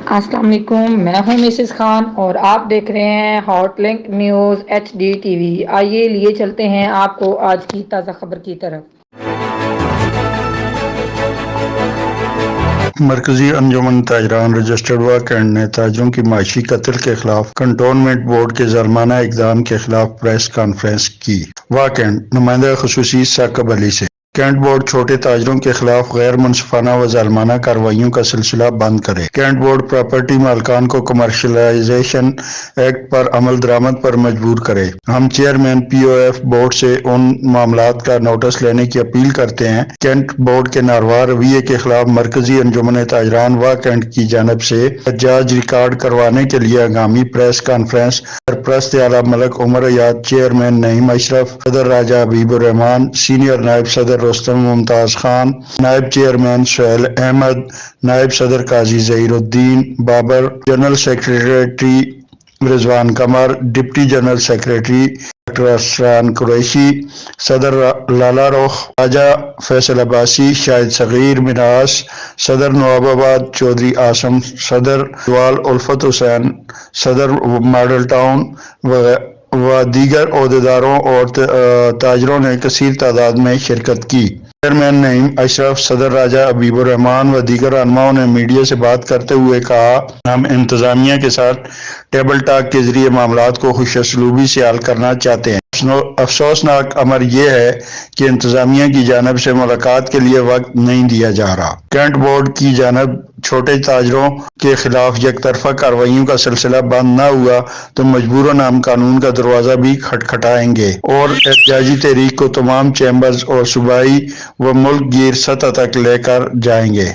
السلام علیکم، میں ہوں مسز خان اور آپ دیکھ رہے ہیں hot link news HD TV۔ آئیے لیے چلتے ہیں آپ کو آج کی تازہ خبر کی طرف۔ مرکزی انجمن تاجران رجسٹرڈ واقعین نے تاجروں کی معاشی قتل کے خلاف کنٹونمنٹ بورڈ کے ظالمانہ اقدام کے خلاف پریس کانفرنس کی۔ واقعین نمائندہ خصوصی ثاقب علی سے کینٹ بورڈ چھوٹے تاجروں کے خلاف غیر منصفانہ و ظالمانہ کارروائیوں کا سلسلہ بند کرے۔ کینٹ بورڈ پراپرٹی مالکان کو کمرشلائزیشن ایکٹ پر عمل درآمد پر مجبور کرے۔ ہم چیئرمین POF بورڈ سے ان معاملات کا نوٹس لینے کی اپیل کرتے ہیں۔ کینٹ بورڈ کے ناروا رویے کے خلاف مرکزی انجمن تاجران و کینٹ کی جانب سے احتجاج ریکارڈ کروانے کے لیے آگامی پریس کانفرنس سرپرست اعلیٰ ملک عمر ایاد، چیئرمین نعیم اشرف، صدر راجہ حبیب الرحمان، سینئر نائب صدر رستم ممتاز خان، نائب چیئرمین سہیل احمد، نائب صدر Qazi Zaheeruddin Babar, general secretary Rizwan Qamar, deputy general secretary doctor Israr Qureshi, صدر لالا رخ، خواجہ فیصل عباسی، شاہد صغیر مناس، صدر نواب آباد چودھری عاصم، صدر دوال الفت حسین، صدر ماڈل ٹاؤن و دیگر عہدیداروں اور تاجروں نے کثیر تعداد میں شرکت کی۔ چیئرمین نعیم اشرف، صدر راجہ حبیب الرحمان و دیگر رہنماؤں نے میڈیا سے بات کرتے ہوئے کہا، ہم انتظامیہ کے ساتھ ٹیبل ٹاک کے ذریعے معاملات کو خوش اسلوبی سے حل کرنا چاہتے ہیں۔ افسوسناک امر یہ ہے کہ انتظامیہ کی جانب سے ملاقات کے لیے وقت نہیں دیا جا رہا۔ کینٹ بورڈ کی جانب چھوٹے تاجروں کے خلاف یک طرفہ کارروائیوں کا سلسلہ بند نہ ہوا تو مجبوراً ہم قانون کا دروازہ بھی کھٹکھٹائیں گے اور احتجاجی تحریک کو تمام چیمبرز اور صوبائی و ملک گیر سطح تک لے کر جائیں گے۔